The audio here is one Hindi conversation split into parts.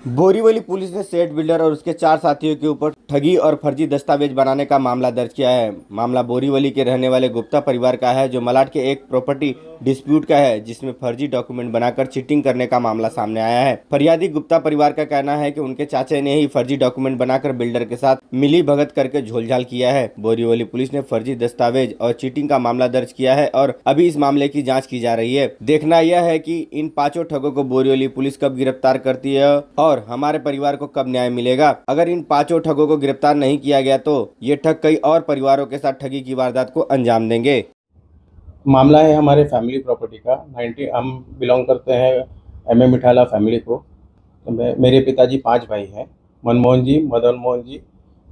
बोरीवली पुलिस ने सेठ बिल्डर और उसके 4 साथियों के ऊपर ठगी और फर्जी दस्तावेज बनाने का मामला दर्ज किया है। मामला बोरीवली के रहने वाले गुप्ता परिवार का है, जो मलाड के एक प्रॉपर्टी डिस्प्यूट का है, जिसमें फर्जी डॉक्यूमेंट बनाकर चीटिंग करने का मामला सामने आया है। फरियादी गुप्ता परिवार का कहना है कि उनके चाचा ने ही फर्जी डॉक्यूमेंट बनाकर बिल्डर के साथ मिली भगत करके झोलझाल किया है। बोरीवली पुलिस ने फर्जी दस्तावेज और चीटिंग का मामला दर्ज किया है और अभी इस मामले की जाँच की जा रही है। देखना यह है कि इन 5 ठगों को बोरीवली पुलिस कब गिरफ्तार करती है और हमारे परिवार को कब न्याय मिलेगा। अगर इन 5 ठगों को गिरफ्तार नहीं किया गया तो ये ठग कई और परिवारों के साथ ठगी की वारदात को अंजाम देंगे। मामला है हमारे फैमिली प्रॉपर्टी का। हम बिलोंग करते हैं एम ए मिठाला फैमिली को। तो मेरे पिताजी 5 भाई हैं, मनमोहन जी, मदन मोहन जी,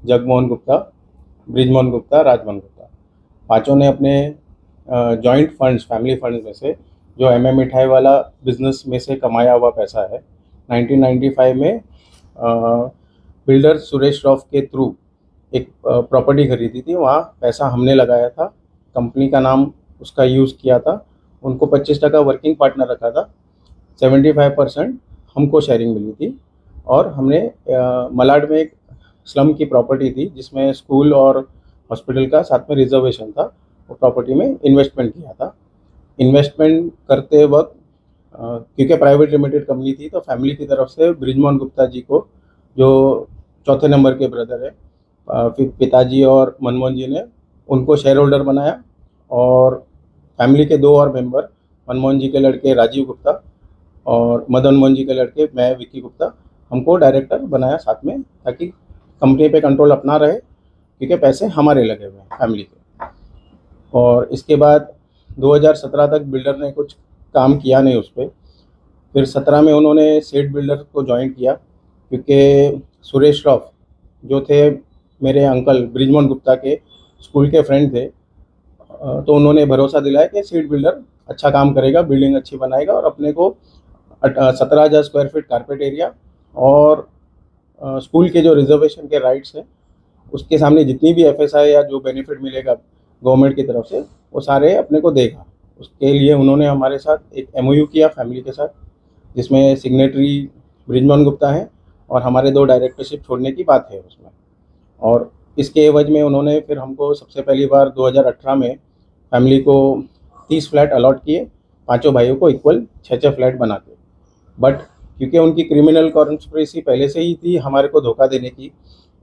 जगमोहन गुप्ता, ब्रिजमोहन गुप्ता, राजमोहन गुप्ता। पाँचों ने अपने जॉइंट फंड्स, फैमिली फंड्स में से, जो एम ए मिठाई वाला बिजनेस में से कमाया हुआ पैसा है, 1995 में बिल्डर सुरेश रॉफ के थ्रू एक प्रॉपर्टी खरीदी थी। वहाँ पैसा हमने लगाया था, कंपनी का नाम उसका यूज़ किया था, उनको 25% वर्किंग पार्टनर रखा था, 75% हमको शेयरिंग मिली थी। और हमने मलाड में एक स्लम की प्रॉपर्टी थी जिसमें स्कूल और हॉस्पिटल का साथ में रिजर्वेशन था, वो प्रॉपर्टी में इन्वेस्टमेंट किया था। इन्वेस्टमेंट करते वक्त क्योंकि प्राइवेट लिमिटेड कंपनी थी, तो फैमिली की तरफ से ब्रिजमोहन गुप्ता जी को, जो चौथे नंबर के ब्रदर है, फिर पिताजी और मनमोहन जी ने उनको शेयर होल्डर बनाया। और फैमिली के 2 और मेंबर, मनमोहन जी के लड़के राजीव गुप्ता और मदन मोहन जी के लड़के मैं विक्की गुप्ता, हमको डायरेक्टर बनाया साथ में, ताकि कंपनी पे कंट्रोल अपना रहे, क्योंकि पैसे हमारे लगे हुए हैं फैमिली के। और इसके बाद 2017 तक बिल्डर ने कुछ काम किया नहीं उस पर। फिर 17 में उन्होंने सेठ बिल्डर को ज्वाइन किया, क्योंकि सुरेश रॉफ जो थे मेरे अंकल ब्रिजमोहन गुप्ता के स्कूल के फ्रेंड थे, तो उन्होंने भरोसा दिलाया कि सेठ बिल्डर अच्छा काम करेगा, बिल्डिंग अच्छी बनाएगा और अपने को 17,000 स्क्वायर फीट कारपेट एरिया और स्कूल के जो रिजर्वेशन के राइट्स हैं, उसके सामने जितनी भी एफएसआई या जो बेनिफिट मिलेगा गवर्नमेंट की तरफ से, वो सारे अपने को देगा। उसके लिए उन्होंने हमारे साथ एक एमओयू किया फैमिली के साथ, जिसमें सिग्नेटरी ब्रिजमोहन गुप्ता है और हमारे 2 डायरेक्टरशिप छोड़ने की बात है उसमें। और इसके एवज में उन्होंने फिर हमको सबसे पहली बार 2018 में फैमिली को 30 फ्लैट अलॉट किए, 5 भाइयों को इक्वल 6-6 फ्लैट बना के। बट क्योंकि उनकी क्रिमिनल कॉन्स्पिरेसी पहले से ही थी हमारे को धोखा देने की,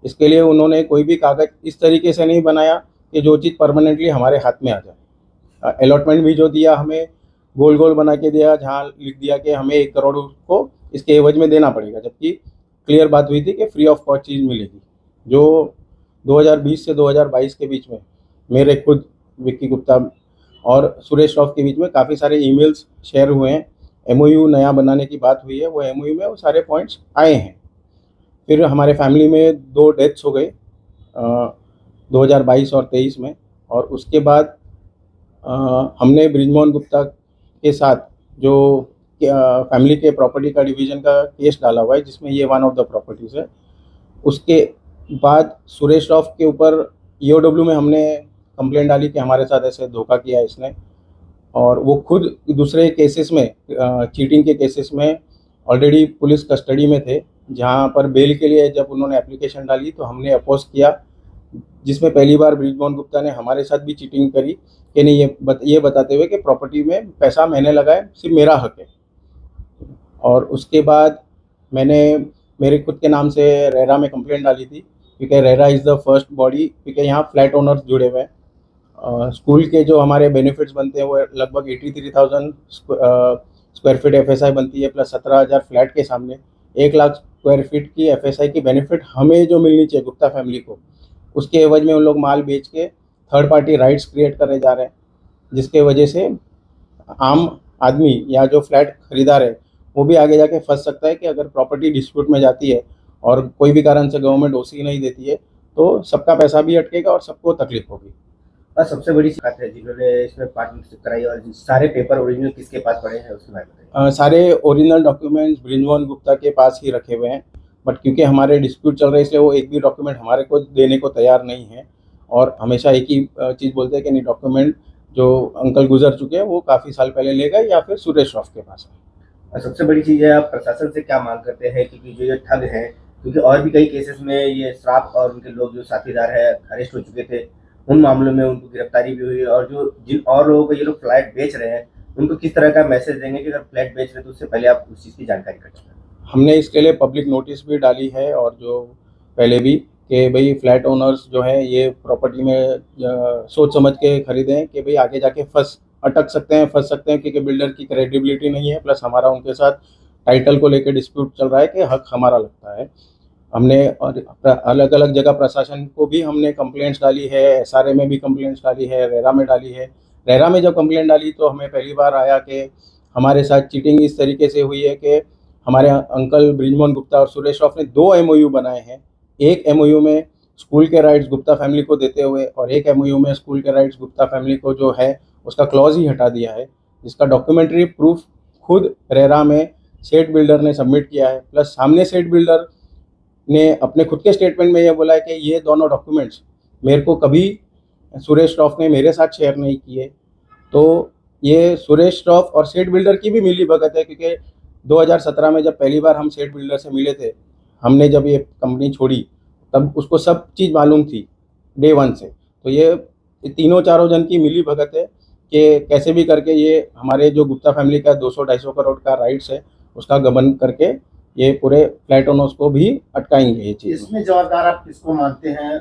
इसके लिए उन्होंने कोई भी कागज़ इस तरीके से नहीं बनाया कि जो चीज़ परमानेंटली हमारे हाथ में आ जाए। अलॉटमेंट भी जो दिया हमें गोल गोल बना के दिया, जहाँ लिख दिया कि हमें 1 करोड़ को इसके एवज में देना पड़ेगा, जबकि क्लियर बात हुई थी कि फ्री ऑफ कॉस्ट चीज़ मिलेगी। जो 2020 से 2022 के बीच में मेरे खुद विक्की गुप्ता और सुरेश रॉफ के बीच में काफ़ी सारे ईमेल्स शेयर हुए हैं, एमओयू नया बनाने की बात हुई है, वो एमओयू में वो सारे पॉइंट्स आए हैं। फिर हमारे फैमिली में 2 डेथ्स हो गए 2022 और 23 में। और उसके बाद हमने ब्रिजमोहन गुप्ता के साथ जो फैमिली के प्रॉपर्टी का डिवीज़न का केस डाला हुआ है, जिसमें ये वन ऑफ द प्रॉपर्टीज़ है। उसके बाद सुरेश रॉफ के ऊपर ईओडब्ल्यू में हमने कंप्लेंट डाली कि हमारे साथ ऐसे धोखा किया इसने, और वो खुद दूसरे केसेस में, चीटिंग के केसेस में ऑलरेडी पुलिस कस्टडी में थे, जहाँ पर बेल के लिए जब उन्होंने एप्लीकेशन डाली तो हमने अपोज किया, जिसमें पहली बार ब्रिजमोहन गुप्ता ने हमारे साथ भी चीटिंग करी कि नहीं, ये बताते हुए कि प्रॉपर्टी में पैसा मैंने लगाया, सिर्फ मेरा हक है। और उसके बाद मैंने मेरे खुद के नाम से रेरा में कंप्लेंट डाली थी, क्योंकि RERA is the first body, क्योंकि यहाँ फ्लैट ओनर्स जुड़े हुए हैं। स्कूल के जो हमारे बेनिफिट्स बनते हैं वो लगभग 83,000 स्क्वायर फीट एफएसआई बनती है, प्लस 17,000 फ्लैट के सामने 1 लाख स्क्वायर फीट की एफएसआई की बेनिफिट हमें जो मिलनी चाहिए गुप्ता फैमिली को, उसके एवज में उन लोग माल बेच के थर्ड पार्टी राइट्स क्रिएट करने जा रहे हैं, जिसके वजह से आम आदमी या जो फ्लैट खरीदार है वो भी आगे जाके फंस सकता है कि अगर प्रॉपर्टी डिस्प्यूट में जाती है और कोई भी कारण से गवर्नमेंट ओसी नहीं देती है, तो सबका पैसा भी अटकेगा और सबको तकलीफ होगी। और सबसे बड़ी शिकायत है जिन्होंने इसमें पार्टनरशिप कराई और सारे पेपर ओरिजिनल किसके पास पड़े हैं उसके बारे में बताइए। सारे ओरिजिनल डॉक्यूमेंट्स ब्रिजमोहन गुप्ता के पास ही रखे हुए हैं, बट क्योंकि हमारे डिस्प्यूट चल रहे हैं इसलिए वो एक भी डॉक्यूमेंट हमारे को देने को तैयार नहीं है। और हमेशा एक ही चीज़ बोलते हैं कि नहीं, डॉक्यूमेंट जो अंकल गुजर चुके हैं वो काफ़ी साल पहले ले गए या फिर सुरेश रॉफ के पास है। और सबसे बड़ी चीज़ है, आप प्रशासन से क्या मांग करते हैं, क्योंकि जो ये ठग हैं, क्योंकि और भी कई केसेस में ये श्राप और उनके लोग जो साथीदार है अरेस्ट हो चुके थे, उन मामलों में उनको गिरफ्तारी भी हुई, और जो जिन और लोगों को ये लोग फ्लैट बेच रहे हैं, उनको किस तरह का मैसेज देंगे कि अगर फ्लैट बेच रहे हैं तो उससे पहले आप उस चीज़ की जानकारी रखें। हमने इसके लिए पब्लिक नोटिस भी डाली है, और जो पहले भी, कि भाई फ्लैट ओनर्स जो है ये प्रॉपर्टी में सोच समझ के खरीदें, कि भाई आगे जाके अटक सकते हैं, फंस सकते हैं, क्योंकि बिल्डर की क्रेडिबिलिटी नहीं है, प्लस हमारा उनके साथ टाइटल को लेकर डिस्प्यूट चल रहा है कि हक हमारा लगता है। हमने और अलग अलग जगह प्रशासन को भी हमने कंप्लेंट्स डाली है, एसआरए में भी कंप्लेंट्स डाली है, रेरा में डाली है। रेरा में जब कंप्लेंट डाली तो हमें पहली बार आया कि हमारे साथ चीटिंग इस तरीके से हुई है कि हमारे अंकल ब्रिजमोहन गुप्ता और सुरेश श्रॉफ ने 2 एमओयू बनाए हैं। एक एमओयू में स्कूल के राइट्स गुप्ता फैमिली को देते हुए, और एक एमओयू में स्कूल के राइट्स गुप्ता फैमिली को जो है उसका क्लॉज ही हटा दिया है, जिसका डॉक्यूमेंट्री प्रूफ खुद रेरा में सेठ बिल्डर ने सबमिट किया है। प्लस सामने सेठ बिल्डर ने अपने खुद के स्टेटमेंट में ये बोला है कि ये दोनों डॉक्यूमेंट्स मेरे को कभी सुरेश श्रॉफ ने मेरे साथ शेयर नहीं किए। तो ये सुरेश श्रॉफ और सेठ बिल्डर की भी मिली भगत है, क्योंकि 2017 में जब पहली बार हम सेठ बिल्डर से मिले थे, हमने जब ये कंपनी छोड़ी तब उसको सब चीज़ मालूम थी डे वन से। तो ये तीनों चारों जन की मिली भगत है कि कैसे भी करके ये हमारे जो गुप्ता फैमिली का 200-250 करोड़ का राइट्स है उसका गबन करके ये पूरे फ्लैट ओनर्स को भी अटकाएंगे ये चीज़। इसमें जवाबदार आप किसको मानते हैं,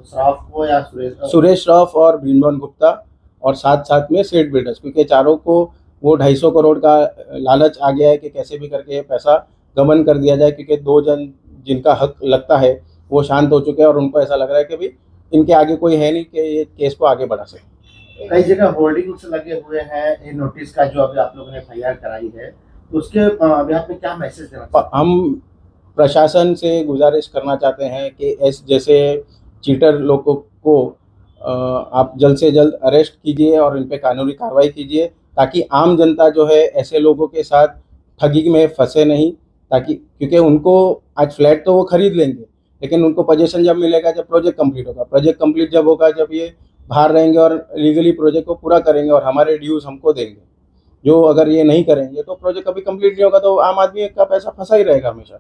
श्रॉफ को या सुरेश श्रॉफ और ब्रिजमोहन गुप्ता, और साथ साथ में सेठ बिल्डर्स, क्योंकि चारों को वो 250 करोड़ का लालच आ गया है कि कैसे भी करके ये पैसा गबन कर दिया जाए, क्योंकि 2 जन जिनका हक लगता है वो शांत हो चुके हैं, और उनको ऐसा लग रहा है कि भाई इनके आगे कोई है नहीं कि ये केस को आगे बढ़ा सके। कई जगह होर्डिंग्स लगे हुए हैं ये नोटिस का, जो अभी आप लोगों ने एफआईआर कराई है, तो उसके बिहाफ में क्या मैसेज देना चाहते हैं? हम प्रशासन से गुजारिश करना चाहते हैं कि जैसे चीटर लोगों को आप जल्द से जल्द अरेस्ट कीजिए और इन पे कानूनी कार्रवाई कीजिए, ताकि आम जनता जो है ऐसे लोगों के साथ ठगी में फंसे नहीं। ताकि क्योंकि उनको आज फ्लैट तो वो खरीद लेंगे, लेकिन उनको पोजीशन जब मिलेगा जब प्रोजेक्ट कंप्लीट होगा। प्रोजेक्ट कंप्लीट जब होगा जब ये बाहर रहेंगे और लीगली प्रोजेक्ट को पूरा करेंगे और हमारे ड्यूज हमको देंगे। जो अगर ये नहीं करेंगे तो प्रोजेक्ट कभी कंप्लीट नहीं होगा, तो आम आदमी का पैसा फंसा ही रहेगा हमेशा।